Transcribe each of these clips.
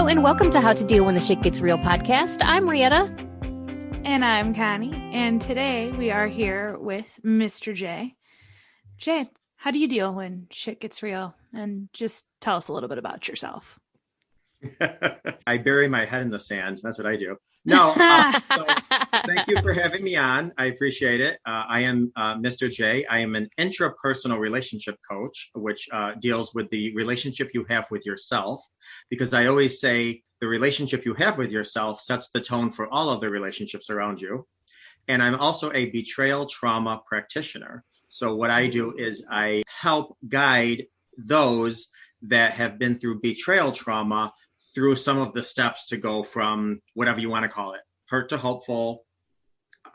and welcome to How to Deal When the Shit Gets Real podcast. I'm Rietta. And I'm Connie. And today we are here with Mr. J. Jay, how do you deal when shit gets real? And just tell us a little bit about yourself. I bury my head in the sand. That's what I do. No, so thank you for having me on. I appreciate it. I am Mr. J. I am an intrapersonal relationship coach, which deals with the relationship you have with yourself. Because I always say the relationship you have with yourself sets the tone for all of the relationships around you. And I'm also a betrayal trauma practitioner. So what I do is I help guide those that have been through betrayal trauma through some of the steps to go from whatever you want to call it, hurt to hopeful,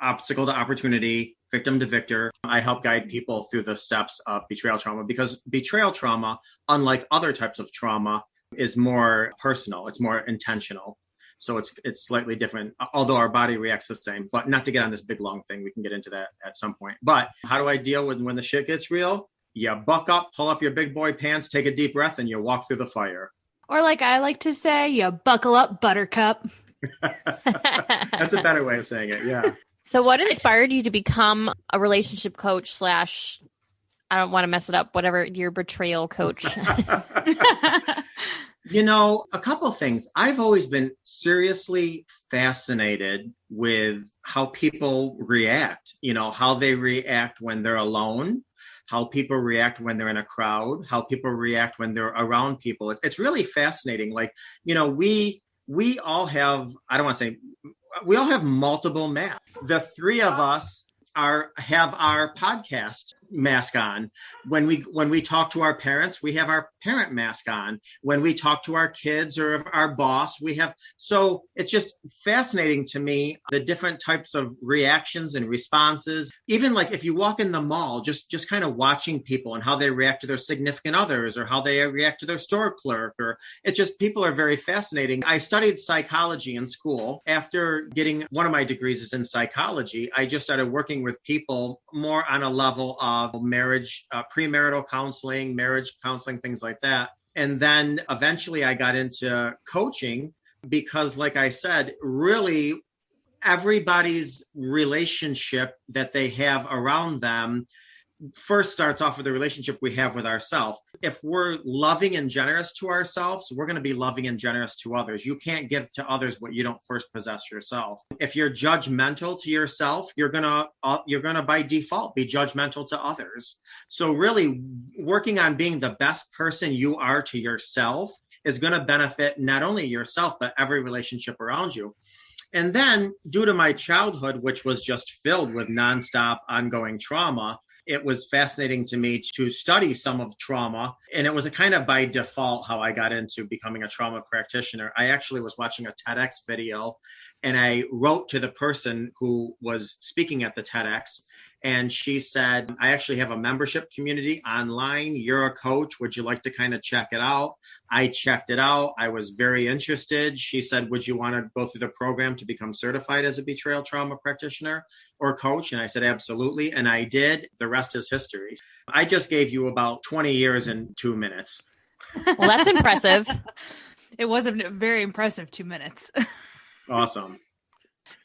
obstacle to opportunity, victim to victor. I help guide people through the steps of betrayal trauma because betrayal trauma, unlike other types of trauma, is more personal. It's more intentional. So it's slightly different, although our body reacts the same. But not to get on this big, long thing. We can get into that at some point. But how do I deal with when the shit gets real? You buck up, pull up your big boy pants, take a deep breath, and you walk through the fire. Or like I like to say, you buckle up, buttercup. That's a better way of saying it, yeah. So what inspired you to become a relationship coach / I don't want to mess it up, whatever, your betrayal coach? You know, a couple of things. I've always been seriously fascinated with how people react, how they react when they're alone, how people react when they're in a crowd, how people react when they're around people. It's really fascinating. Like, we all have, I don't want to say, we all have multiple masks. The three of us have our podcast mask on. When we talk to our parents, we have our parent mask on. When we talk to our kids or our boss, we have. So it's just fascinating to me, the different types of reactions and responses. Even like if you walk in the mall, just kind of watching people and how they react to their significant others or how they react to their store clerk, or it's just, people are very fascinating. I studied psychology in school. After getting one of my degrees is in psychology, I just started working with people more on a level of marriage, premarital counseling, marriage counseling, things like that. And then eventually I got into coaching because, like I said, really everybody's relationship that they have around them first starts off with the relationship we have with ourselves. If we're loving and generous to ourselves, we're going to be loving and generous to others. You can't give to others what you don't first possess yourself. If you're judgmental to yourself, you're going to by default be judgmental to others. So really working on being the best person you are to yourself is going to benefit not only yourself, but every relationship around you. And then due to my childhood, which was just filled with nonstop ongoing trauma, it was fascinating to me to study some of trauma. And it was a kind of by default how I got into becoming a trauma practitioner. I actually was watching a TEDx video and I wrote to the person who was speaking at the TEDx. And she said, I actually have a membership community online. You're a coach. Would you like to kind of check it out? I checked it out. I was very interested. She said, would you want to go through the program to become certified as a betrayal trauma practitioner or coach? And I said, absolutely. And I did. The rest is history. I just gave you about 20 years and 2 minutes. Well, that's impressive. It was a very impressive 2 minutes. Awesome.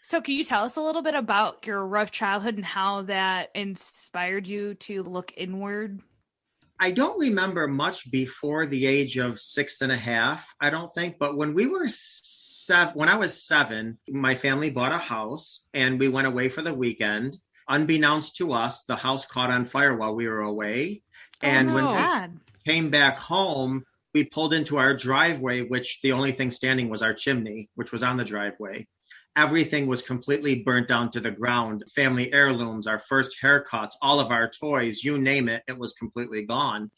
So can you tell us a little bit about your rough childhood and how that inspired you to look inward? I don't remember much before the age of 6.5, I don't think. But when I was 7, my family bought a house and we went away for the weekend. Unbeknownst to us, the house caught on fire while we were away. And when we came back home, we pulled into our driveway, which the only thing standing was our chimney, which was on the driveway. Everything was completely burnt down to the ground. Family heirlooms, our first haircuts, all of our toys, you name it, it was completely gone.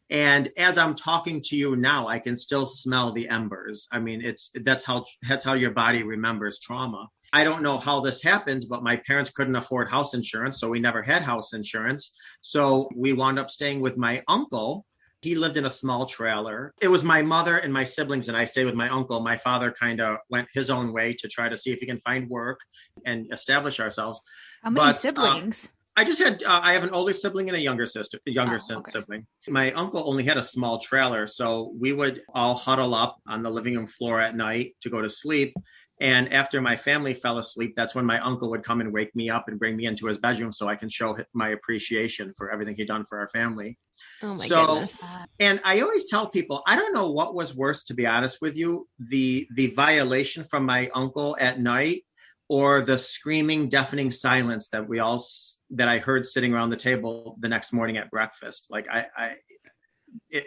And as I'm talking to you now, I can still smell the embers. I mean, that's how your body remembers trauma. I don't know how this happened, but my parents couldn't afford house insurance, so we never had house insurance. So we wound up staying with my uncle. He lived in a small trailer. It was my mother and my siblings, and I stayed with my uncle. My father kind of went his own way to try to see if he can find work and establish ourselves. How many siblings? I just had, I have an older sibling and a younger sister, Okay. sibling. My uncle only had a small trailer, so we would all huddle up on the living room floor at night to go to sleep. And after my family fell asleep, that's when my uncle would come and wake me up and bring me into his bedroom so I can show my appreciation for everything he'd done for our family. Oh my So, goodness. and I always tell people, I don't know what was worse, to be honest with you, the violation from my uncle at night or the screaming, deafening silence that I heard sitting around the table the next morning at breakfast. Like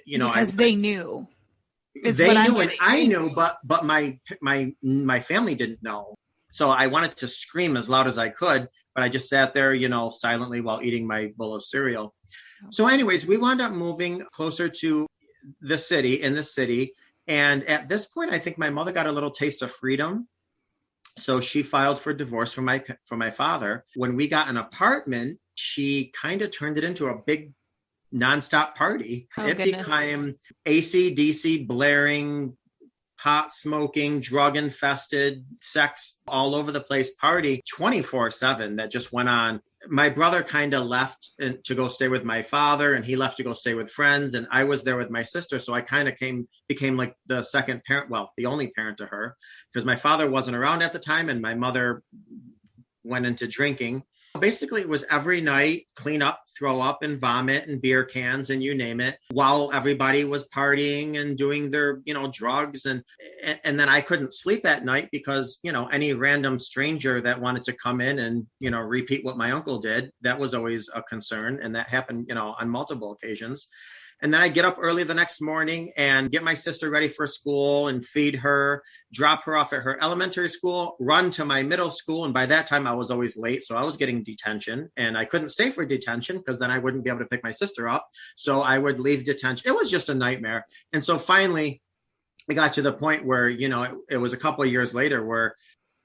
Because they knew. They knew and I knew, but my family didn't know. So I wanted to scream as loud as I could, but I just sat there, silently while eating my bowl of cereal. So anyways, we wound up moving closer to in the city. And at this point, I think my mother got a little taste of freedom. So she filed for divorce from my father. When we got an apartment, she kind of turned it into a big nonstop party. It became AC/DC blaring, pot smoking, drug infested, sex all over the place party 24/7 that just went on. My brother kind of left to go stay with my father, and he left to go stay with friends, and I was there with my sister. So I kind of became like the second parent, well, the only parent to her, because my father wasn't around at the time and my mother went into drinking. Basically, it was every night, clean up, throw up, and vomit, and beer cans, and you name it, while everybody was partying and doing their, drugs. And then I couldn't sleep at night because, any random stranger that wanted to come in and, repeat what my uncle did, that was always a concern. And that happened, on multiple occasions. And then I get up early the next morning and get my sister ready for school and feed her, drop her off at her elementary school, run to my middle school. And by that time I was always late. So I was getting detention and I couldn't stay for detention because then I wouldn't be able to pick my sister up. So I would leave detention. It was just a nightmare. And so finally it got to the point where, it was a couple of years later where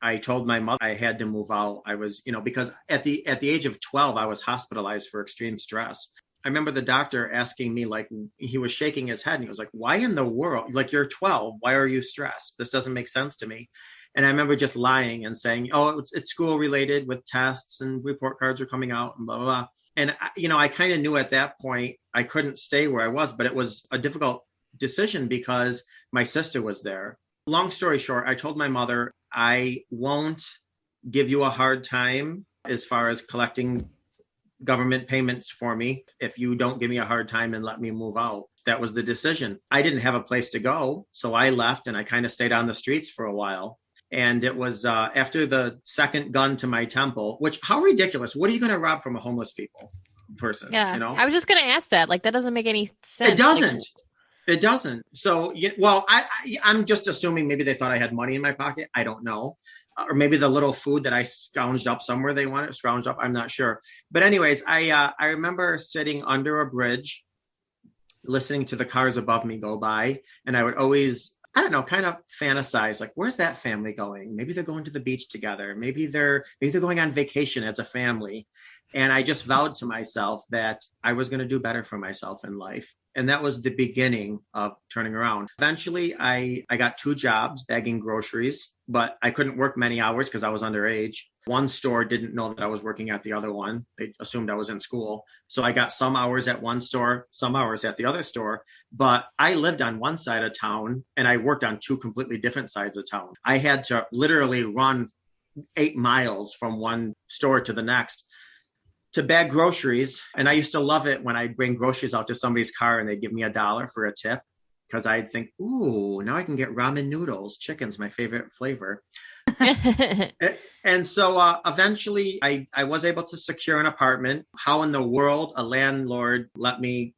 I told my mother I had to move out. I was, because at the age of 12, I was hospitalized for extreme stress. I remember the doctor asking me, like, he was shaking his head and he was like, why in the world? Like, you're 12. Why are you stressed? This doesn't make sense to me. And I remember just lying and saying, oh, it's school related with tests and report cards are coming out and blah, blah, blah. And, I kind of knew at that point I couldn't stay where I was, but it was a difficult decision because my sister was there. Long story short, I told my mother, I won't give you a hard time as far as collecting government payments for me if you don't give me a hard time and let me move out. That was the decision. I didn't have a place to go, so I left and I kind of stayed on the streets for a while. And it was after the second gun to my temple, which, how ridiculous. What are you going to rob from a homeless person? Yeah, I was just going to ask that. Like, that doesn't make any sense. It doesn't. It doesn't. So, well, I'm just assuming maybe they thought I had money in my pocket. I don't know. Or maybe the little food that I scrounged up somewhere they wanted scrounged up. I'm not sure. But anyways, I remember sitting under a bridge, listening to the cars above me go by. And I would always, I don't know, kind of fantasize, like, where's that family going? Maybe they're going to the beach together. Maybe they're going on vacation as a family. And I just vowed to myself that I was going to do better for myself in life. And that was the beginning of turning around. Eventually, I got 2 jobs bagging groceries, but I couldn't work many hours because I was underage. One store didn't know that I was working at the other one. They assumed I was in school. So I got some hours at one store, some hours at the other store. But I lived on one side of town and I worked on 2 completely different sides of town. I had to literally run 8 miles from one store to the next to bag groceries. And I used to love it when I'd bring groceries out to somebody's car and they'd give me $1 for a tip because I'd think, ooh, now I can get ramen noodles. Chicken's my favorite flavor. And so eventually I was able to secure an apartment. How in the world a landlord let me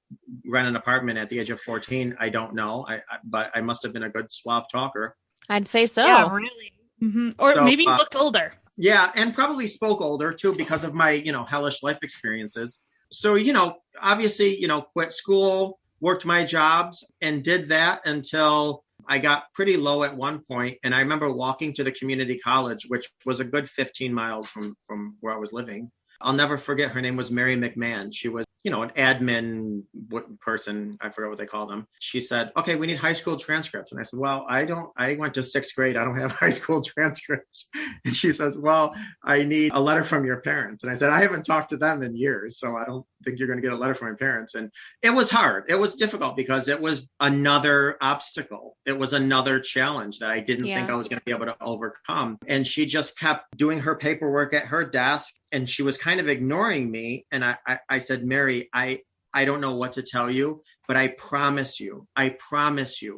rent an apartment at the age of 14, I don't know. But I must have been a good suave talker. I'd say so. Yeah, really. Mm-hmm. Or maybe you looked older. Yeah, and probably spoke older too because of my, hellish life experiences. So, obviously, quit school, worked my jobs and did that until I got pretty low at one point. And I remember walking to the community college, which was a good 15 miles from where I was living. I'll never forget, her name was Mary McMahon. She was, an admin person. I forgot what they call them. She said, okay, we need high school transcripts. And I said, well, I went to 6th grade. I don't have high school transcripts. And she says, well, I need a letter from your parents. And I said, I haven't talked to them in years, so I don't think you're going to get a letter from my parents. And it was hard. It was difficult because it was another obstacle. It was another challenge that I didn't think I was going to be able to overcome. And she just kept doing her paperwork at her desk, and she was kind of ignoring me. And I said, Mary, I don't know what to tell you, but I promise you,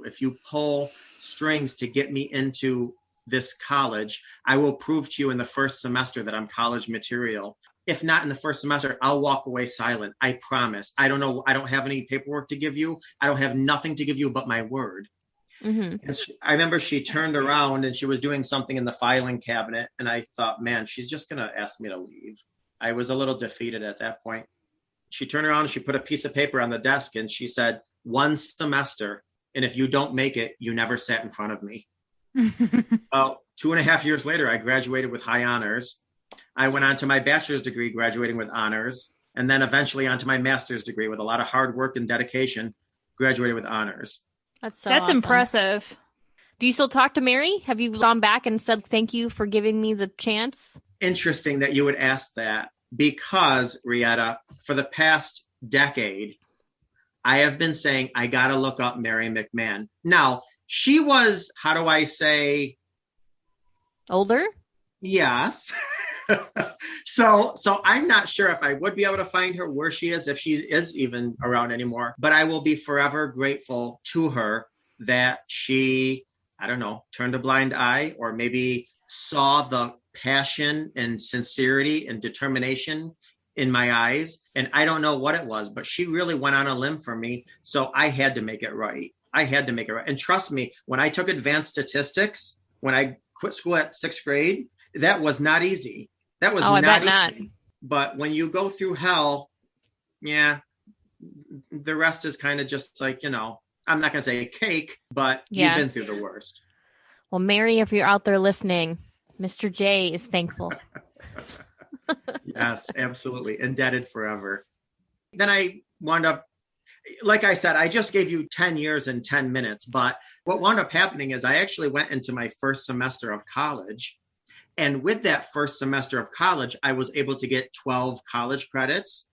if you pull strings to get me into this college, I will prove to you in the first semester that I'm college material. If not in the first semester, I'll walk away silent. I promise. I don't know. I don't have any paperwork to give you. I don't have nothing to give you but my word. Mm-hmm. And I remember she turned around and she was doing something in the filing cabinet. And I thought, man, she's just going to ask me to leave. I was a little defeated at that point. She turned around and she put a piece of paper on the desk and she said, 1 semester. And if you don't make it, you never sat in front of me. Well, 2.5 years later, I graduated with high honors. I went on to my bachelor's degree, graduating with honors, and then eventually on to my master's degree with a lot of hard work and dedication, graduated with honors. That's awesome. Impressive. Do you still talk to Mary? Have you gone back and said, thank you for giving me the chance? Interesting that you would ask that, because, Rietta, for the past decade, I have been saying, I got to look up Mary McMahon. Now, she was, how do I say? Older? Yes. So I'm not sure if I would be able to find her, where she is, if she is even around anymore, but I will be forever grateful to her that she, I don't know, turned a blind eye, or maybe saw the passion and sincerity and determination in my eyes. And I don't know what it was, but she really went on a limb for me. So I had to make it right. And trust me, when I took advanced statistics, when I quit school at 6th grade, that was not easy. That was not easy. Not. But when you go through hell, the rest is kind of just like, I'm not going to say cake, but you've been through the worst. Well, Mary, if you're out there listening, Mr. J is thankful. Yes, absolutely. Indebted forever. Then I wound up, like I said, I just gave you 10 years and 10 minutes, but what wound up happening is I actually went into my first semester of college. And with that first semester of college, I was able to get 12 college credits.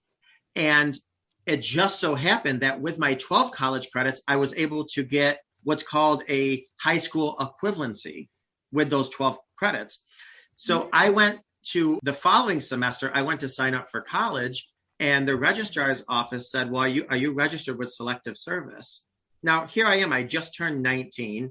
And it just so happened that with my 12 college credits, I was able to get what's called a high school equivalency with those 12 credits. So I went to the following semester, I went to sign up for college, and the registrar's office said, well, are you registered with Selective Service? Now, here I am. I just turned 19,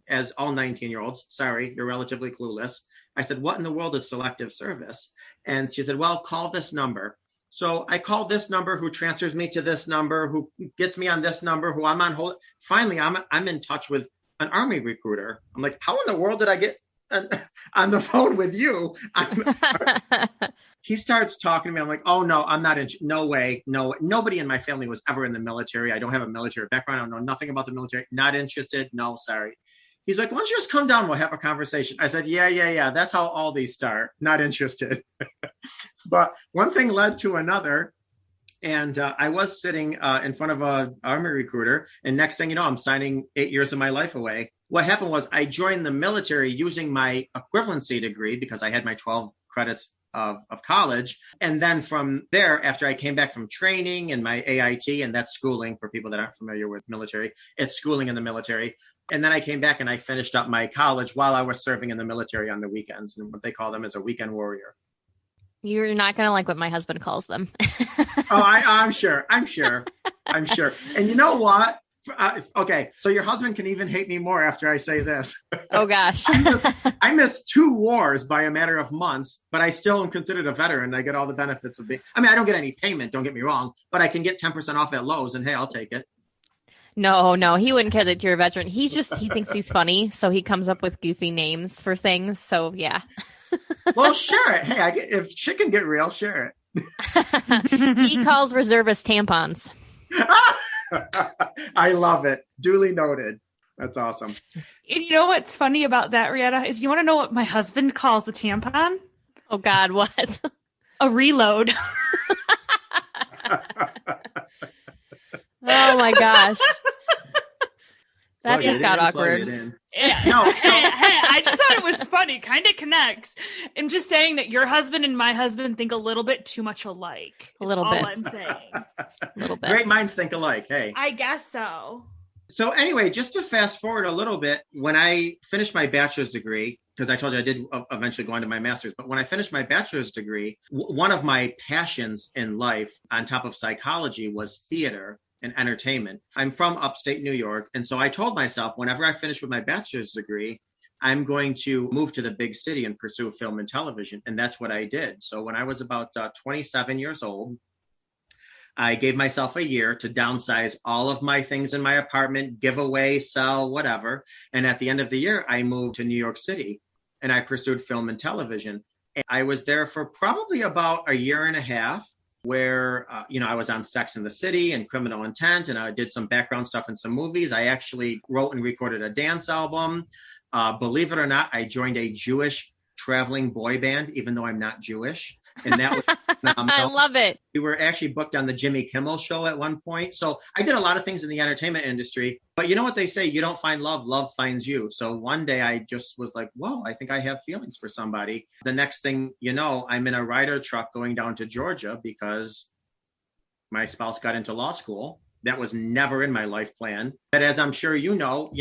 as all 19-year-olds. Sorry, you're relatively clueless. I said, what in the world is Selective Service? And she said, well, call this number. So I called this number, who transfers me to this number, who gets me on this number, who I'm on hold. Finally, I'm in touch with an Army recruiter. I'm like, how in the world did I get on the phone with you? He starts talking to me. I'm like, oh no, I'm not in. No way. No, nobody in my family was ever in the military. I don't have a military background. I don't know nothing about the military. Not interested. No, sorry. He's like, why don't you just come down? We'll have a conversation. I said, yeah. That's how all these start. Not interested. But one thing led to another. And I was sitting in front of an Army recruiter. And next thing you know, I'm signing 8 years of my life away. What happened was I joined the military using my equivalency degree because I had my 12 credits of college. And then from there, after I came back from training and my AIT, and that's schooling for people that aren't familiar with military, it's schooling in the military. And then I came back and I finished up my college while I was serving in the military on the weekends. And what they call them is a weekend warrior. You're not going to like what my husband calls them. I'm sure. And you know what? Okay, so your husband can even hate me more after I say this. Oh, gosh. I missed 2 wars by a matter of months, but I still am considered a veteran. I get all the benefits of being, I don't get any payment, don't get me wrong, but I can get 10% off at Lowe's, and hey, I'll take it. No, he wouldn't care that you're a veteran. He thinks he's funny, so he comes up with goofy names for things. So, yeah. Well, share it. Hey, if shit can get real, share it. He calls reservist tampons. I love it. Duly noted. That's awesome. And you know what's funny about that, Rietta, is you want to know what my husband calls a tampon? Oh, God, what? a reload. Oh my gosh. That Plug just it got in, plug it awkward. in. Yeah. No, so- hey, I just thought it was funny. Kind of connects. I'm just saying that your husband and my husband think a little bit too much alike. A little all bit. I'm saying. A little bit. Great minds think alike. Hey. I guess so. So anyway, just to fast forward a little bit, when I finished my bachelor's degree, because I told you I did eventually go into my master's, but when I finished my bachelor's degree, one of my passions in life on top of psychology was theater and entertainment. I'm from upstate New York. And so I told myself, whenever I finish with my bachelor's degree, I'm going to move to the big city and pursue film and television. And that's what I did. So when I was about 27 years old, I gave myself a year to downsize all of my things in my apartment, give away, sell, whatever. And at the end of the year, I moved to New York City and I pursued film and television. And I was there for probably about a year and a half, where, I was on Sex and the City and Criminal Intent, and I did some background stuff in some movies. I actually wrote and recorded a dance album. Believe it or not, I joined a Jewish traveling boy band, even though I'm not Jewish. And that was I love it. We were actually booked on the Jimmy Kimmel show at one point. So I did a lot of things in the entertainment industry. But you know what they say? You don't find love, love finds you. So one day I just was like, whoa, I think I have feelings for somebody. The next thing you know, I'm in a Ryder truck going down to Georgia because my spouse got into law school. That was never in my life plan. But as I'm sure you know,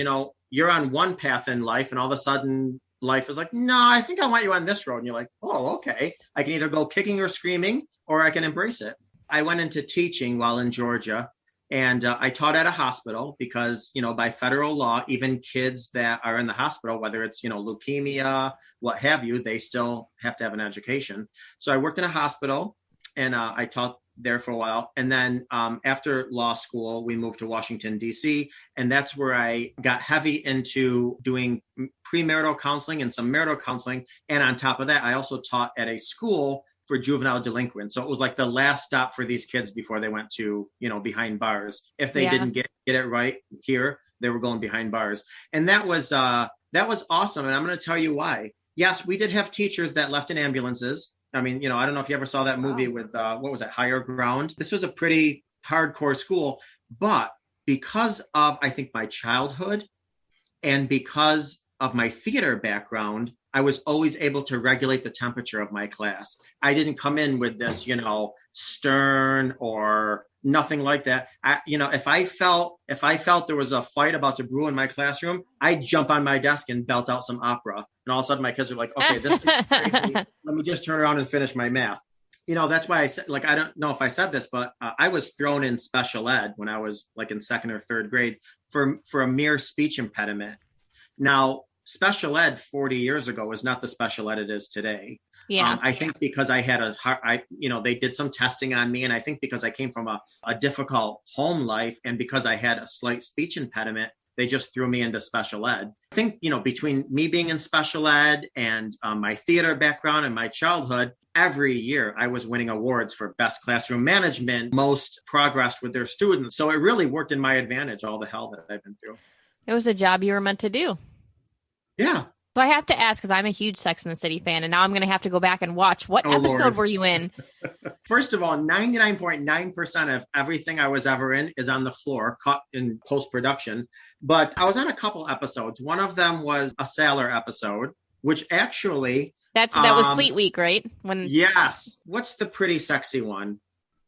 you're on one path in life and all of a sudden life is like, no, I think I want you on this road. And you're like, oh, okay. I can either go kicking or screaming, or I can embrace it. I went into teaching while in Georgia, and I taught at a hospital because, by federal law, even kids that are in the hospital, whether it's, leukemia, what have you, they still have to have an education. So I worked in a hospital and I taught there for a while. And then after law school, we moved to Washington, D.C. And that's where I got heavy into doing premarital counseling and some marital counseling. And on top of that, I also taught at a school for juvenile delinquents. So it was like the last stop for these kids before they went to, behind bars. If they didn't get it right here, they were going behind bars. And that was awesome. And I'm going to tell you why. Yes, we did have teachers that left in ambulances. I mean, I don't know if you ever saw that movie with, what was it, Higher Ground? This was a pretty hardcore school, but because of, I think, my childhood and because of my theater background, I was always able to regulate the temperature of my class. I didn't come in with this, stern or nothing like that. If I felt there was a fight about to brew in my classroom, I'd jump on my desk and belt out some opera. And all of a sudden my kids are like, okay, this is crazy. Let me just turn around and finish my math. That's why I said, I don't know if I said this, but I was thrown in special ed when I was in second or third grade for a mere speech impediment. Now, special ed 40 years ago was not the special ed it is today. Yeah. I think because I had they did some testing on me. And I think because I came from a difficult home life and because I had a slight speech impediment, they just threw me into special ed. I think, between me being in special ed and my theater background and my childhood, every year I was winning awards for best classroom management, most progressed with their students. So it really worked in my advantage, all the hell that I've been through. It was a job you were meant to do. Yeah. So I have to ask, because I'm a huge Sex and the City fan, and now I'm going to have to go back and watch. What episode Lord. were you in? First of all, 99.9% of everything I was ever in is on the floor, cut in post-production. But I was on a couple episodes. One of them was a Sailor episode, which actually... That was Fleet Week, right? Yes. What's the pretty sexy one?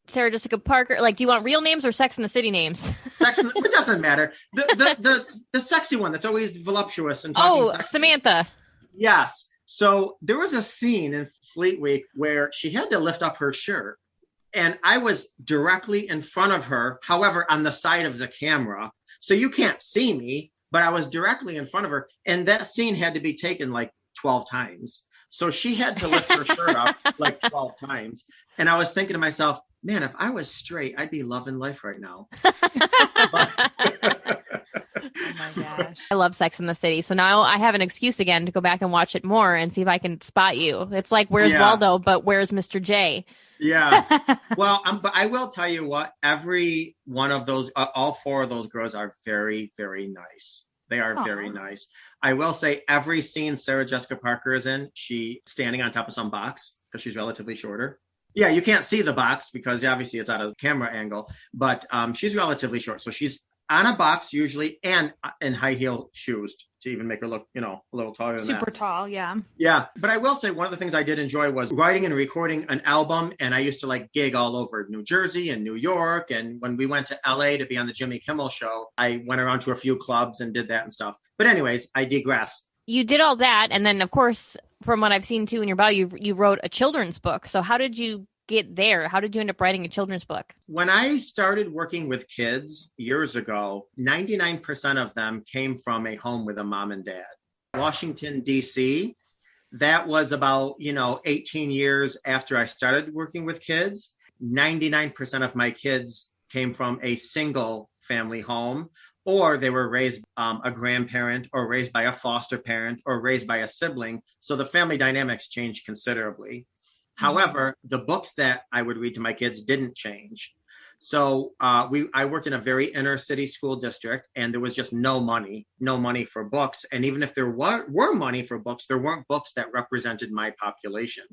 Sarah Jessica Parker. Do you want real names or Sex and the City names? It doesn't matter. The sexy one that's always voluptuous and talking sexy. Samantha. Yes. So there was a scene in Fleet Week where she had to lift up her shirt, and I was directly in front of her, however, on the side of the camera. So you can't see me, but I was directly in front of her, and that scene had to be taken 12 times. So she had to lift her shirt up 12 times. And I was thinking to myself, man, if I was straight, I'd be loving life right now. Oh my gosh. I love Sex and the City. So now I have an excuse again to go back and watch it more and see if I can spot you. It's like, where's Waldo, but where's Mr. J? Yeah. Well, but I will tell you what, every one of those, all four of those girls are very, very nice. They are very nice. I will say every scene Sarah Jessica Parker is in, she standing on top of some box because she's relatively shorter. Yeah, you can't see the box because obviously it's out of the camera angle, but she's relatively short. So she's on a box usually and in high heel shoes to even make her look, a little taller than Super that. tall, yeah. Yeah, but I will say one of the things I did enjoy was writing and recording an album, and I used to like gig all over New Jersey and New York, and when we went to LA to be on the Jimmy Kimmel show, I went around to a few clubs and did that and stuff. But anyways, I digress. You did all that, and then of course, from what I've seen too in your bio, you wrote a children's book. So how did you get there? How did you end up writing a children's book? When I started working with kids years ago, 99% of them came from a home with a mom and dad. Washington, D.C., that was about, 18 years after I started working with kids. 99% of my kids came from a single family home, or they were raised a grandparent or raised by a foster parent or raised by a sibling. So the family dynamics changed considerably. However, the books that I would read to my kids didn't change. So I worked in a very inner city school district, and there was just no money for books. And even if there were money for books, there weren't books that represented my population.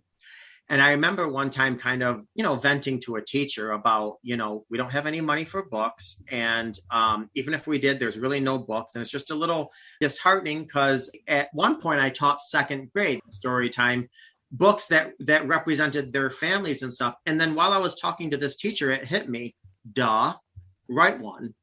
And I remember one time kind of, venting to a teacher about, we don't have any money for books. And even if we did, there's really no books. And it's just a little disheartening because at one point I taught second grade story time, books that represented their families and stuff. And then while I was talking to this teacher, it hit me, write one.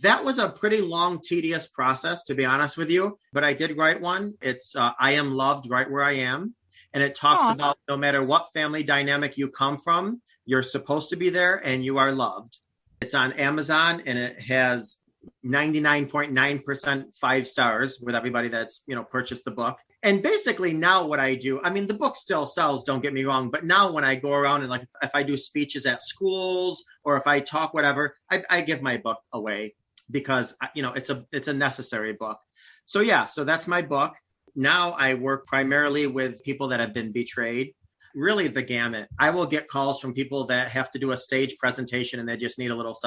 That was a pretty long, tedious process, to be honest with you. But I did write one. It's I Am Loved Right Where I Am. And it talks about no matter what family dynamic you come from, you're supposed to be there and you are loved. It's on Amazon and it has 99.9% 5 stars with everybody that's, purchased the book. And basically now what I do, the book still sells, don't get me wrong. But now when I go around and like, if I do speeches at schools or if I talk, whatever, I give my book away because, it's a necessary book. So that's my book. Now I work primarily with people that have been betrayed, really the gamut. I will get calls from people that have to do a stage presentation and they just need a little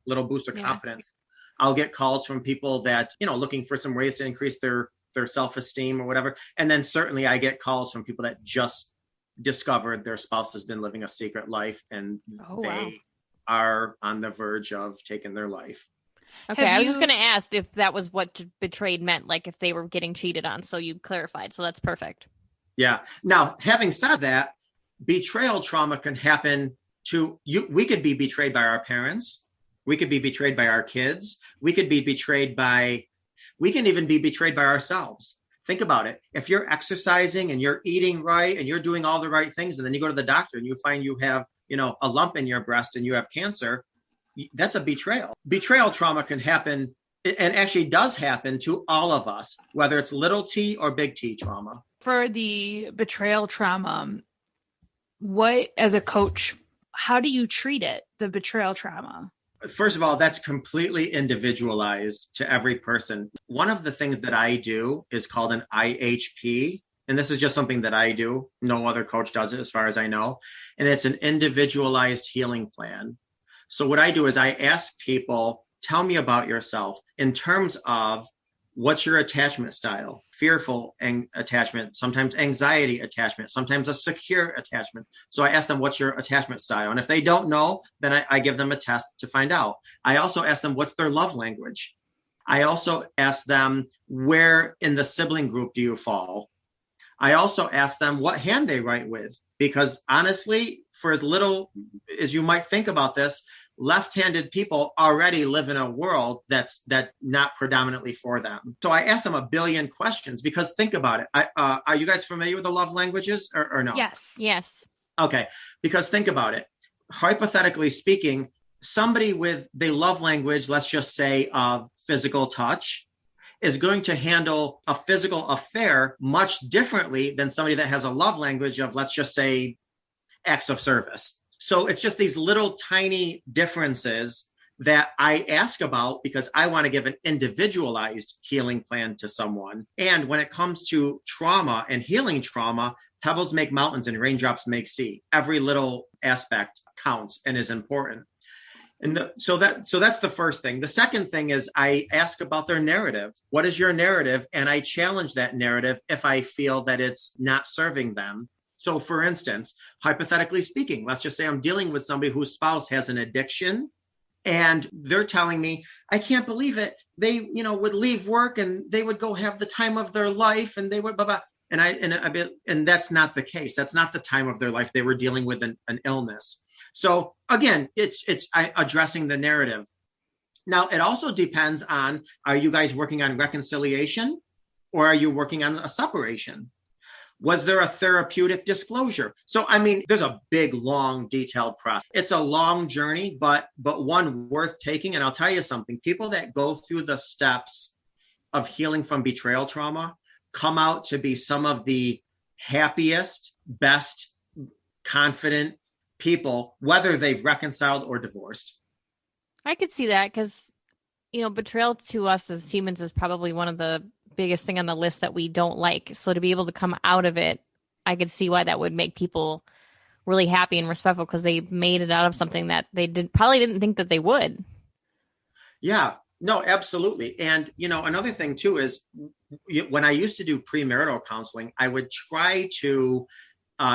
little boost of confidence. I'll get calls from people that, looking for some ways to increase their self-esteem or whatever. And then certainly I get calls from people that just discovered their spouse has been living a secret life and they are on the verge of taking their life. Okay, I was just going to ask if that was what betrayed meant, like if they were getting cheated on. So you clarified. So that's perfect. Yeah. Now, having said that, betrayal trauma can happen to you. We could be betrayed by our parents. We could be betrayed by our kids. We can even be betrayed by ourselves. Think about it. If you're exercising and you're eating right and you're doing all the right things, and then you go to the doctor and you find you have, a lump in your breast and you have cancer, that's a betrayal. Betrayal trauma can happen and actually does happen to all of us, whether it's little t or big T trauma. For the betrayal trauma, as a coach, how do you treat it, the betrayal trauma? First of all, that's completely individualized to every person. One of the things that I do is called an IHP. And this is just something that I do. No other coach does it as far as I know. And it's an individualized healing plan. So what I do is I ask people, tell me about yourself in terms of what's your attachment style, fearful attachment, sometimes anxiety attachment, sometimes a secure attachment. So I ask them, what's your attachment style? And if they don't know, then I give them a test to find out. I also ask them, what's their love language? I also ask them, where in the sibling group do you fall? I also ask them what hand they write with, because honestly, for as little as you might think about this, left-handed people already live in a world that's not predominantly for them. So I ask them a billion questions because think about it. Are you guys familiar with the love languages or no? Yes. Okay, because think about it. Hypothetically speaking, somebody with the love language, let's just say of physical touch, is going to handle a physical affair much differently than somebody that has a love language of, let's just say, acts of service. So it's just these little tiny differences that I ask about because I want to give an individualized healing plan to someone. And when it comes to trauma and healing trauma, pebbles make mountains and raindrops make sea. Every little aspect counts and is important. And so that's the first thing. The second thing is I ask about their narrative. What is your narrative? And I challenge that narrative if I feel that it's not serving them. So for instance, hypothetically speaking, let's just say I'm dealing with somebody whose spouse has an addiction and they're telling me, I can't believe it. They, would leave work and they would go have the time of their life and they would blah, blah. And that's not the case. That's not the time of their life. They were dealing with an illness. So again, it's addressing the narrative. Now, it also depends on, are you guys working on reconciliation or are you working on a separation? Was there a therapeutic disclosure? So, there's a big, long, detailed process. It's a long journey, but one worth taking. And I'll tell you something, people that go through the steps of healing from betrayal trauma come out to be some of the happiest, best, confident people, whether they've reconciled or divorced. I could see that because, betrayal to us as humans is probably one of the biggest thing on the list that we don't like. So to be able to come out of it, I could see why that would make people really happy and respectful because they made it out of something that they probably didn't think that they would. Yeah, no, absolutely. And, another thing too is when I used to do premarital counseling, I would try to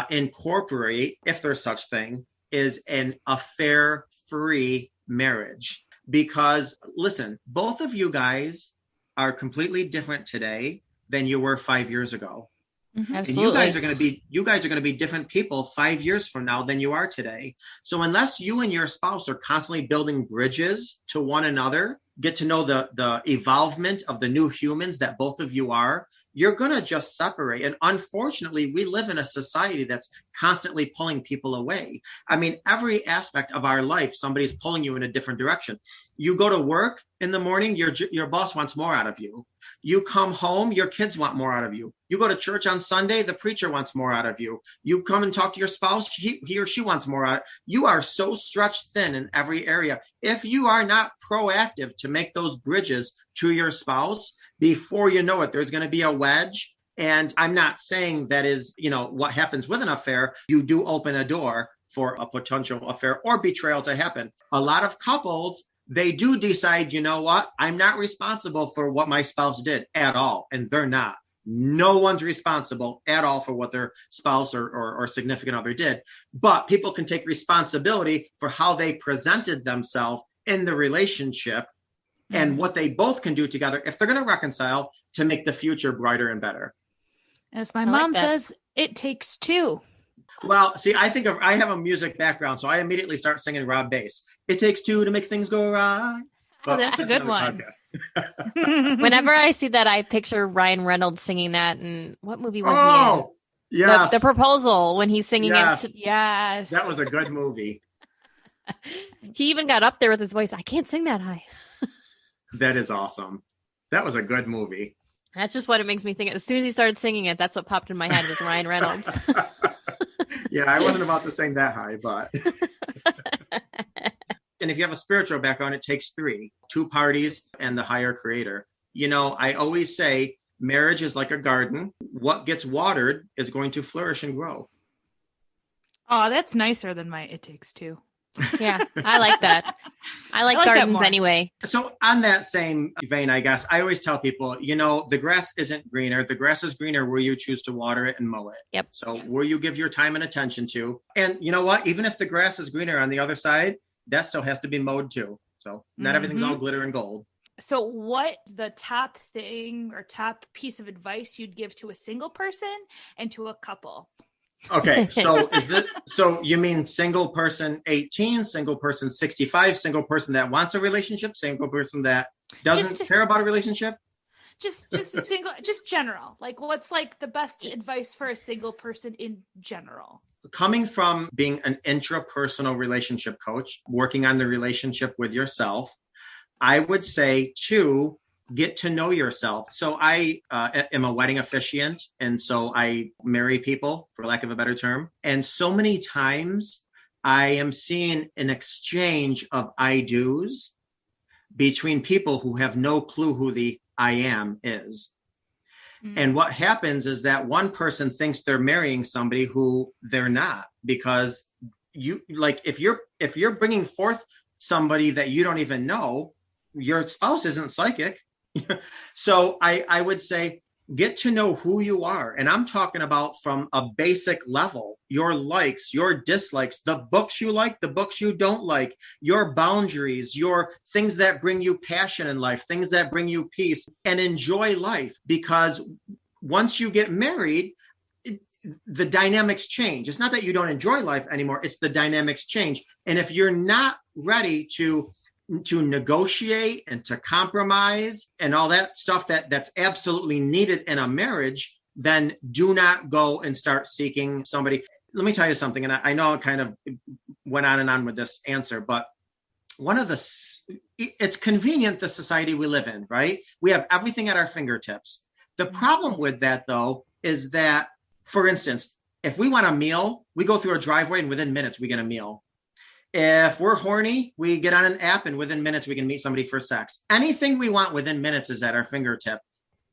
incorporate, if there's such thing, is an affair-free marriage. Because listen, both of you guys are completely different today than you were 5 years ago. Mm-hmm. And you guys are going to be different people 5 years from now than you are today. So unless you and your spouse are constantly building bridges to one another, get to know the evolvement of the new humans that both of you are, you're going to just separate. And unfortunately, we live in a society that's constantly pulling people away. Every aspect of our life, somebody's pulling you in a different direction. You go to work in the morning, your boss wants more out of you. You come home, your kids want more out of you. You go to church on Sunday, the preacher wants more out of you. You come and talk to your spouse, he or she wants more out of you. You are so stretched thin in every area. If you are not proactive to make those bridges to your spouse, before you know it, there's going to be a wedge. And I'm not saying that is, what happens with an affair. You do open a door for a potential affair or betrayal to happen. A lot of couples, they do decide, you know what? I'm not responsible for what my spouse did at all. And they're not. No one's responsible at all for what their spouse or significant other did. But people can take responsibility for how they presented themselves in the relationship and what they both can do together if they're going to reconcile to make the future brighter and better. As my mom says, it takes two. Well, see, I have a music background, so I immediately start singing Rob Bass. It takes two to make things go right. Oh, that's a good one. Whenever I see that, I picture Ryan Reynolds singing that. And what movie was he in? Oh, yes. The Proposal, when he's singing it. Yes. That was a good movie. He even got up there with his voice. I can't sing that high. That is awesome. That was a good movie. That's just what it makes me think. As soon as he started singing it, that's what popped in my head was Ryan Reynolds. Yeah, I wasn't about to sing that high, but. And if you have a spiritual background, it takes two parties and the higher creator. I always say marriage is like a garden. What gets watered is going to flourish and grow. Oh, that's nicer than my it takes two. Yeah, I like that. I like gardens anyway. So on that same vein, I guess, I always tell people, the grass isn't greener. The grass is greener where you choose to water it and mow it. Yep. So where you give your time and attention to. And you know what? Even if the grass is greener on the other side, that still has to be mowed too. So not everything's all glitter and gold. So what the top thing or top piece of advice you'd give to a single person and to a couple? Okay, so you mean single person 18, single person 65, single person that wants a relationship, single person that doesn't care about a relationship? Just a single, just general. Like what's like the best advice for a single person in general? Coming from being an intrapersonal relationship coach, working on the relationship with yourself, I would say to get to know yourself. So I am a wedding officiant, and so I marry people, for lack of a better term. And so many times I am seeing an exchange of I do's between people who have no clue who the I am is. And what happens is that one person thinks they're marrying somebody who they're not, because if you're bringing forth somebody that you don't even know, your spouse isn't psychic. So I would say, get to know who you are. And I'm talking about from a basic level, your likes, your dislikes, the books you like, the books you don't like, your boundaries, your things that bring you passion in life, things that bring you peace, and enjoy life. Because once you get married, the dynamics change. It's not that you don't enjoy life anymore. It's the dynamics change. And if you're not ready to negotiate and to compromise and all that stuff that's absolutely needed in a marriage, then do not go and start seeking somebody. Let me tell you something, and I know I kind of went on and on with this answer, but it's convenient, the society we live in, right? We have everything at our fingertips. The problem with that, though, is that, for instance, if we want a meal, we go through a driveway and within minutes we get a meal. If we're horny, we get on an app and within minutes we can meet somebody for sex. Anything we want within minutes is at our fingertip.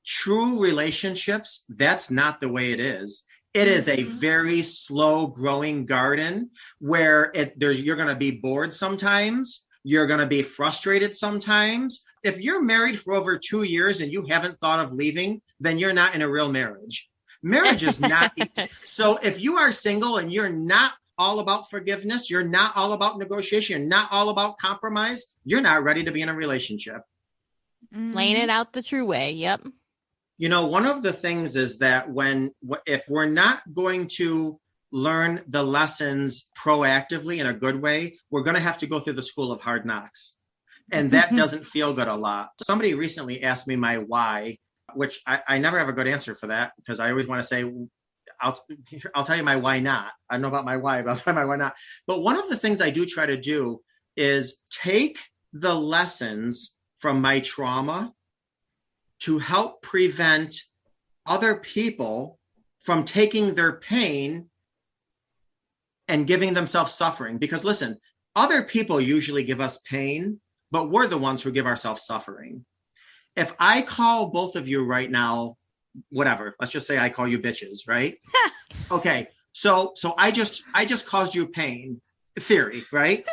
True relationships, that's not the way it is. It is a very slow growing garden where you're going to be bored sometimes. You're going to be frustrated sometimes. If you're married for over 2 years and you haven't thought of leaving, then you're not in a real marriage. Marriage is not. So if you are single and you're not all about forgiveness, you're not all about negotiation, you're not all about compromise, you're not ready to be in a relationship. Laying it out the true way. Yep. You know, one of the things is that if we're not going to learn the lessons proactively in a good way, we're going to have to go through the school of hard knocks. And that doesn't feel good a lot. Somebody recently asked me my why, which I never have a good answer for that, because I always want to say, I'll tell you my why not. I don't know about my why, but I'll tell you my why not. But one of the things I do try to do is take the lessons from my trauma to help prevent other people from taking their pain and giving themselves suffering. Because listen, other people usually give us pain, but we're the ones who give ourselves suffering. If I call both of you right now, whatever, let's just say I call you bitches, right? Okay. So I just caused you pain, theory, right?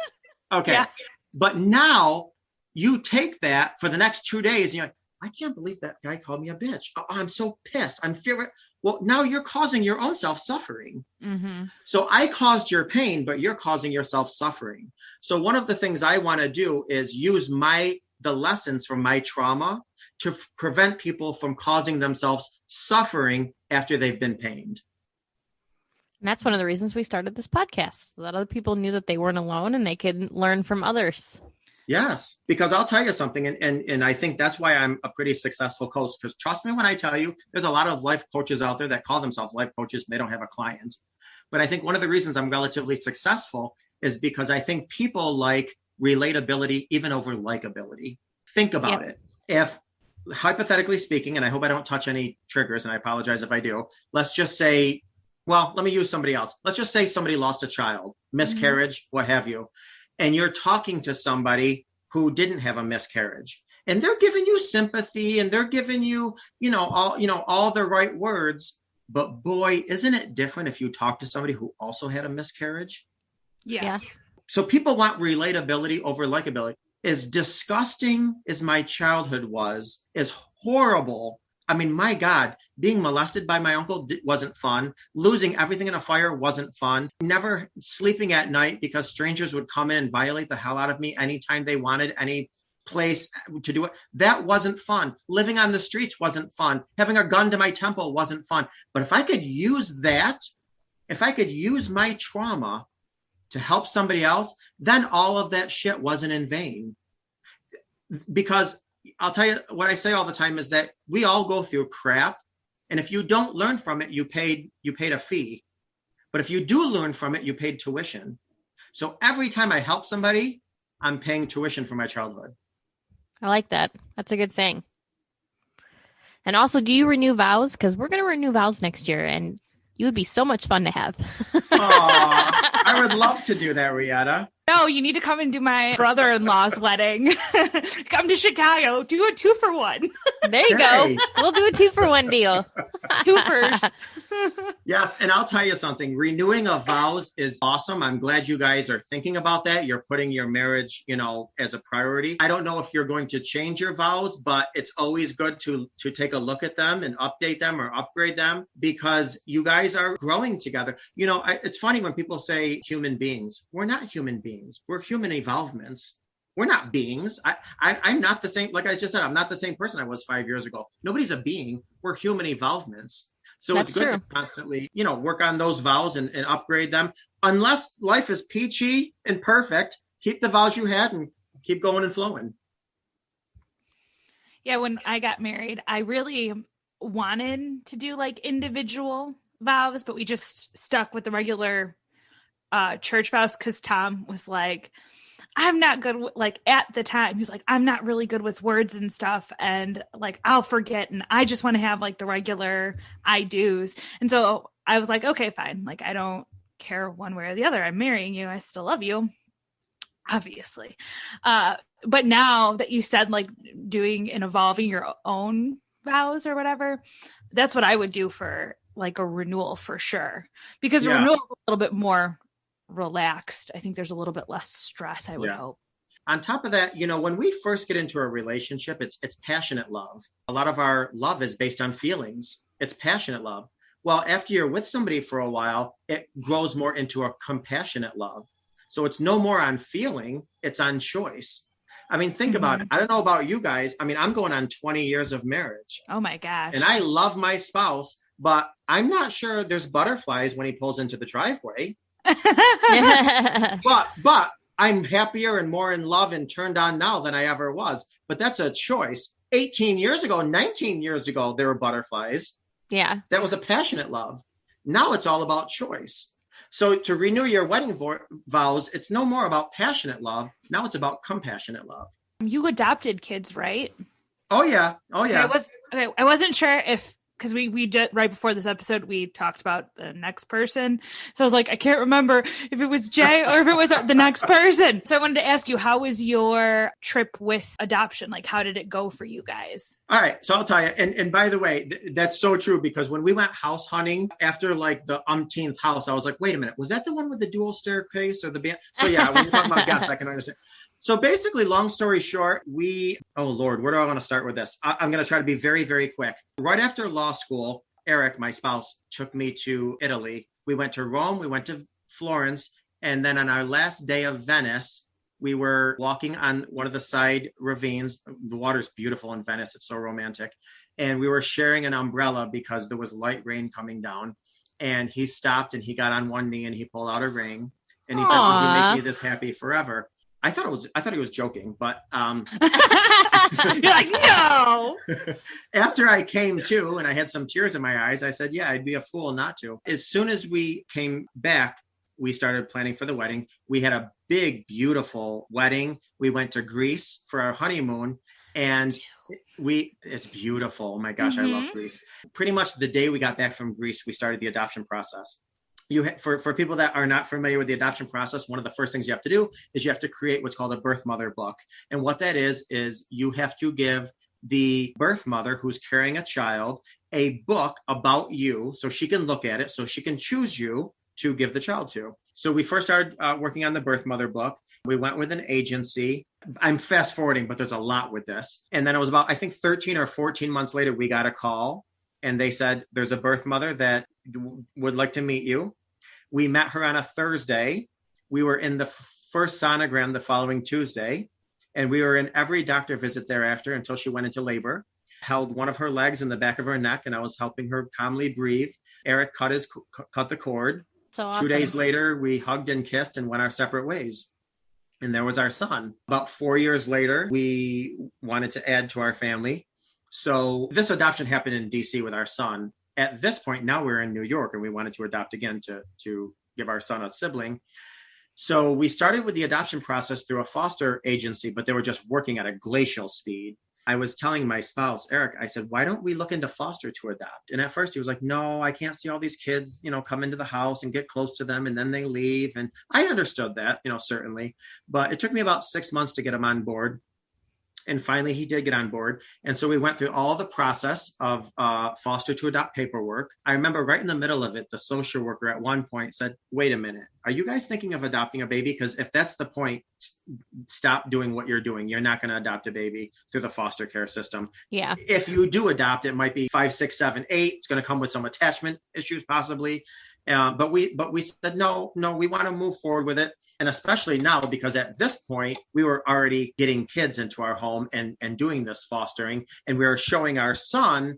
Okay. Yeah. But now you take that for the next 2 days and you're like, I can't believe that guy called me a bitch. Oh, I'm so pissed. I'm furious. Well, now you're causing your own self-suffering. Mm-hmm. So I caused your pain, but you're causing your self-suffering. So one of the things I want to do is use the lessons from my trauma to prevent people from causing themselves suffering after they've been pained. And that's one of the reasons we started this podcast, so that other people knew that they weren't alone and they could learn from others. Yes, because I'll tell you something, and I think that's why I'm a pretty successful coach, because trust me when I tell you, there's a lot of life coaches out there that call themselves life coaches and they don't have a client. But I think one of the reasons I'm relatively successful is because I think people like relatability even over likability. Think about it. If, hypothetically speaking, and I hope I don't touch any triggers, and I apologize if I do, let's just say, well, let me use somebody else. Let's just say somebody lost a child, miscarriage, what have you. And you're talking to somebody who didn't have a miscarriage, and they're giving you sympathy and they're giving you, all the right words. But boy, isn't it different if you talk to somebody who also had a miscarriage? Yes. So people want relatability over likability. As disgusting as my childhood was, as horrible. I mean, my God, being molested by my uncle wasn't fun. Losing everything in a fire wasn't fun. Never sleeping at night because strangers would come in and violate the hell out of me anytime they wanted, any place to do it. That wasn't fun. Living on the streets wasn't fun. Having a gun to my temple wasn't fun. But if I could use my trauma to help somebody else, then all of that shit wasn't in vain. Because I'll tell you what I say all the time is that we all go through crap. And if you don't learn from it, you paid a fee. But if you do learn from it, you paid tuition. So every time I help somebody, I'm paying tuition for my childhood. I like that. That's a good saying. And also, do you renew vows? Because we're going to renew vows next year, and you would be so much fun to have. I would love to do that, Rietta. No, you need to come and do my brother-in-law's wedding. Come to Chicago. Do a 2-for-1. There you go. We'll do a 2-for-1 deal. 2 first. Yes, and I'll tell you something. Renewing of vows is awesome. I'm glad you guys are thinking about that. You're putting your marriage, as a priority. I don't know if you're going to change your vows, but it's always good to take a look at them and update them or upgrade them because you guys are growing together. It's funny when people say human beings. We're not human beings. We're human evolvements. We're not beings. I'm not the same. Like I just said, I'm not the same person I was 5 years ago. Nobody's a being. We're human evolvements. So That's it's good true. to constantly, work on those vows and upgrade them. Unless life is peachy and perfect, keep the vows you had and keep going and flowing. Yeah, when I got married, I really wanted to do like individual vows, but we just stuck with the regular church vows because Tom was like, I'm not good like at the time he's like, I'm not really good with words and stuff and like I'll forget and I just want to have like the regular I do's. And so I was like, okay, fine, like I don't care one way or the other, I'm marrying you, I still love you, obviously. But now that you said like doing and evolving your own vows or whatever, that's what I would do for like a renewal for sure, because a renewal is a little bit more relaxed. I think there's a little bit less stress, I would hope. On top of that, when we first get into a relationship, it's passionate love. A lot of our love is based on feelings. It's passionate love. Well, after you're with somebody for a while, it grows more into a compassionate love. So it's no more on feeling, it's on choice. I mean, think about it. I don't know about you guys. I mean, I'm going on 20 years of marriage. Oh my gosh. And I love my spouse, but I'm not sure there's butterflies when he pulls into the driveway. But I'm happier and more in love and turned on now than I ever was. But that's a choice. 18 years ago, 19 years ago, there were butterflies. Yeah. That was a passionate love. Now it's all about choice. So to renew your wedding vows, it's no more about passionate love. Now it's about compassionate love. You adopted kids, right? Oh, yeah. I wasn't sure if, because we did right before this episode, we talked about the next person. So I was like, I can't remember if it was Jay or if it was the next person. So I wanted to ask you, how was your trip with adoption? Like, how did it go for you guys? All right. So I'll tell you. And by the way, that's so true, because when we went house hunting after like the umpteenth house, I was like, wait a minute, was that the one with the dual staircase or the band? So yeah, when you're talking about guests, I can understand. So basically, long story short, oh Lord, where do I want to start with this? I'm going to try to be very, very quick. Right after law school, Eric, my spouse, took me to Italy. We went to Rome, we went to Florence, and then on our last day of Venice, we were walking on one of the side ravines. The water's beautiful in Venice. It's so romantic. And we were sharing an umbrella because there was light rain coming down. And he stopped and he got on one knee and he pulled out a ring. And he said, would you make me this happy forever? I thought he was joking, but you're like, no. After I came to and I had some tears in my eyes, I said, yeah, I'd be a fool not to. As soon as we came back, we started planning for the wedding. We had a big, beautiful wedding. We went to Greece for our honeymoon, and it's beautiful. Oh my gosh, I love Greece. Pretty much the day we got back from Greece, we started the adoption process. For people that are not familiar with the adoption process, one of the first things you have to do is you have to create what's called a birth mother book. And what that is you have to give the birth mother who's carrying a child a book about you so she can look at it, so she can choose you to give the child to. So we first started working on the birth mother book. We went with an agency. I'm fast forwarding, but there's a lot with this. And then it was about, I think 13 or 14 months later, we got a call and they said, there's a birth mother that would like to meet you. We met her on a Thursday. We were in the first sonogram the following Tuesday, and we were in every doctor visit thereafter until she went into labor. Held one of her legs in the back of her neck, and I was helping her calmly breathe. Eric cut the cord. So awesome. 2 days later, we hugged and kissed and went our separate ways. And there was our son. About 4 years later, we wanted to add to our family. So this adoption happened in DC with our son. At this point, now we're in New York and we wanted to adopt again to give our son a sibling. So we started with the adoption process through a foster agency, but they were just working at a glacial speed. I was telling my spouse, Eric, I said, why don't we look into foster to adopt? And at first he was like, no, I can't see all these kids, come into the house and get close to them and then they leave. And I understood that, certainly. But it took me about 6 months to get him on board. And finally, he did get on board. And so we went through all the process of foster to adopt paperwork. I remember right in the middle of it, the social worker at one point said, wait a minute, are you guys thinking of adopting a baby? Because if that's the point, stop doing what you're doing. You're not going to adopt a baby through the foster care system. Yeah. If you do adopt, it might be 5, 6, 7, 8. It's going to come with some attachment issues possibly. But we said, no, we want to move forward with it. And especially now, because at this point, we were already getting kids into our home and doing this fostering. And we were showing our son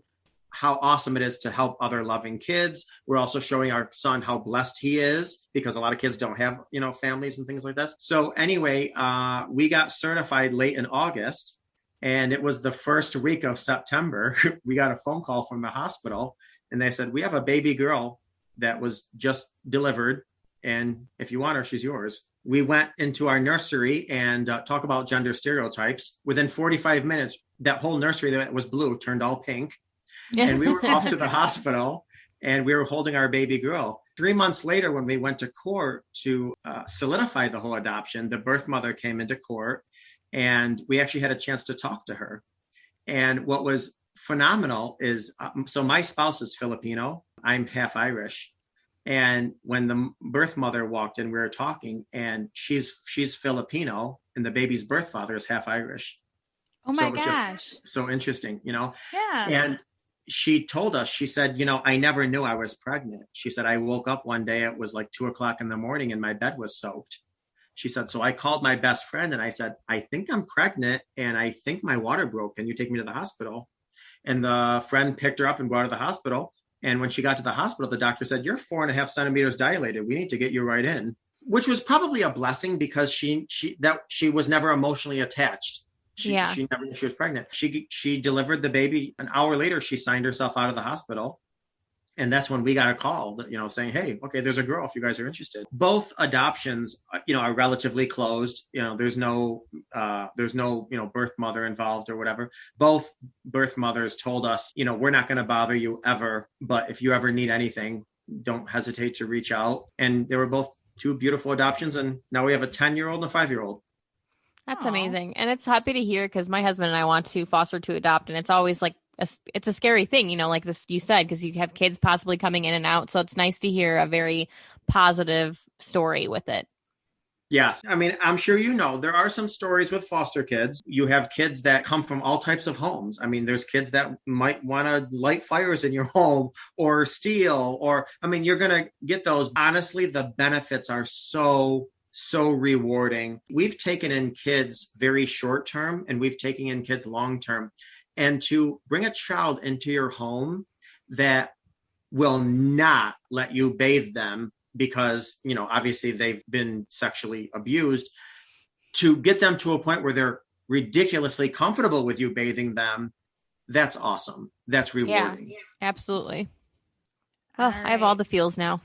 how awesome it is to help other loving kids. We're also showing our son how blessed he is, because a lot of kids don't have, families and things like this. So anyway, we got certified late in August. And it was the first week of September. We got a phone call from the hospital. And they said, we have a baby girl that was just delivered. And if you want her, she's yours. We went into our nursery and talk about gender stereotypes. Within 45 minutes, that whole nursery that was blue turned all pink. And we were off to the hospital and we were holding our baby girl. 3 months later, when we went to court to solidify the whole adoption, the birth mother came into court and we actually had a chance to talk to her. And what was phenomenal is, so my spouse is Filipino. I'm half Irish. And when the birth mother walked in, we were talking, and she's Filipino, and the baby's birth father is half Irish. Oh my gosh. So interesting, Yeah. And she told us, she said, I never knew I was pregnant. She said, I woke up one day, it was like 2:00 in the morning and my bed was soaked. She said, so I called my best friend and I said, I think I'm pregnant and I think my water broke. Can you take me to the hospital? And the friend picked her up and brought her to the hospital. And when she got to the hospital, the doctor said, you're 4.5 centimeters dilated. We need to get you right in, which was probably a blessing because she was never emotionally attached. She never knew she was pregnant. She delivered the baby. An hour later, she signed herself out of the hospital. And that's when we got a call, saying, hey, okay, there's a girl if you guys are interested. Both adoptions, are relatively closed. There's no birth mother involved or whatever. Both birth mothers told us, we're not going to bother you ever, but if you ever need anything, don't hesitate to reach out. And they were both two beautiful adoptions. And now we have a 10-year-old and a 5-year-old. That's amazing. And it's happy to hear because my husband and I want to foster to adopt. And it's always like, it's a scary thing, like this you said, because you have kids possibly coming in and out. So it's nice to hear a very positive story with it. Yes. I mean, I'm sure there are some stories with foster kids. You have kids that come from all types of homes. I mean, there's kids that might want to light fires in your home or steal, you're going to get those. Honestly, the benefits are so rewarding. We've taken in kids very short term and we've taken in kids long term. And to bring a child into your home that will not let you bathe them because, obviously they've been sexually abused, to get them to a point where they're ridiculously comfortable with you bathing them, that's awesome. That's rewarding. Yeah, absolutely. Oh, right. I have all the feels now.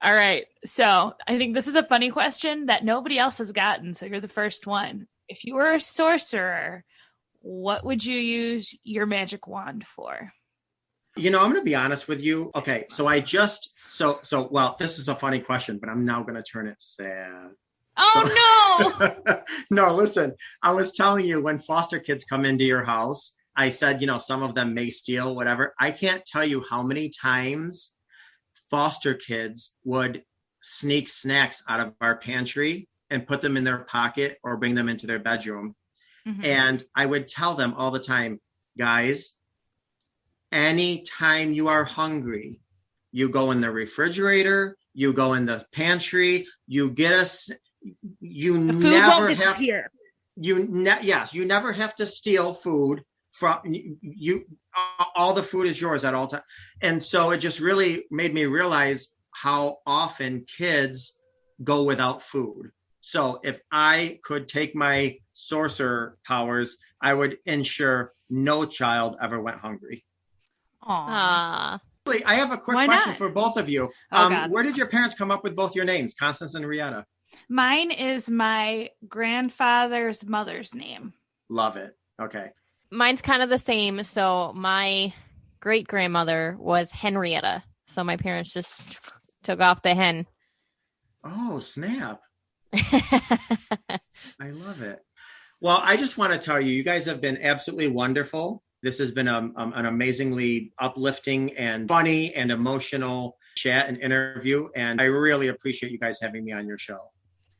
All right. So I think this is a funny question that nobody else has gotten. So you're the first one. If you were a sorcerer, what would you use your magic wand for? I'm going to be honest with you. Okay. So well, this is a funny question, but I'm now going to turn it sad. Oh, no. No, listen, I was telling you when foster kids come into your house, I said, some of them may steal, whatever. I can't tell you how many times foster kids would sneak snacks out of our pantry and put them in their pocket or bring them into their bedroom. Mm-hmm. And I would tell them all the time, guys, anytime you are hungry, you go in the refrigerator, you go in the pantry, you get us, you never have here. You never have to steal food from you. All the food is yours at all times. And so it just really made me realize how often kids go without food. So if I could take my sorcerer powers, I would ensure no child ever went hungry. Aww. I have a quick question for both of you. Oh, where did your parents come up with both your names, Constance and Rihanna? Mine is my grandfather's mother's name. Love it. Okay. Mine's kind of the same. So my great-grandmother was Henrietta. So my parents just took off the hen. Oh, snap. I love it. Well, I just want to tell you, you guys have been absolutely wonderful. This has been an amazingly uplifting and funny and emotional chat and interview. And I really appreciate you guys having me on your show.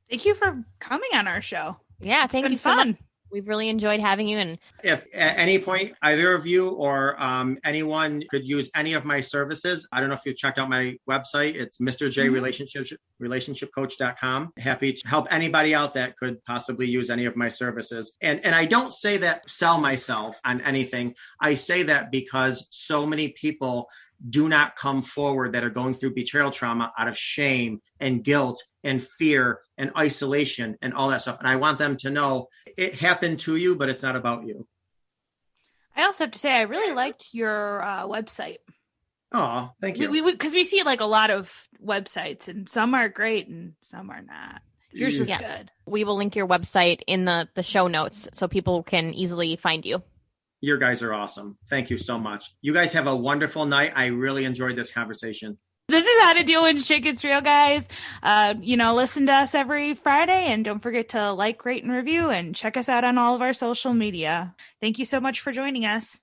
Thank you for coming on our show. Yeah, thank you so much. We've really enjoyed having you. And if at any point either of you or anyone could use any of my services, I don't know if you've checked out my website. It's mrjrelationshipcoach.com. Happy to help anybody out that could possibly use any of my services. And I don't say that sell myself on anything. I say that because so many people do not come forward that are going through betrayal trauma out of shame and guilt and fear and isolation and all that stuff. And I want them to know it happened to you, but it's not about you. I also have to say, I really liked your website. Oh, thank you. Because we see like a lot of websites and some are great and some are not. Yours was good. We will link your website in the show notes so people can easily find you. You guys are awesome. Thank you so much. You guys have a wonderful night. I really enjoyed this conversation. This is How to Deal When Shit Gets Real, guys. Listen to us every Friday and don't forget to like, rate, and review and check us out on all of our social media. Thank you so much for joining us.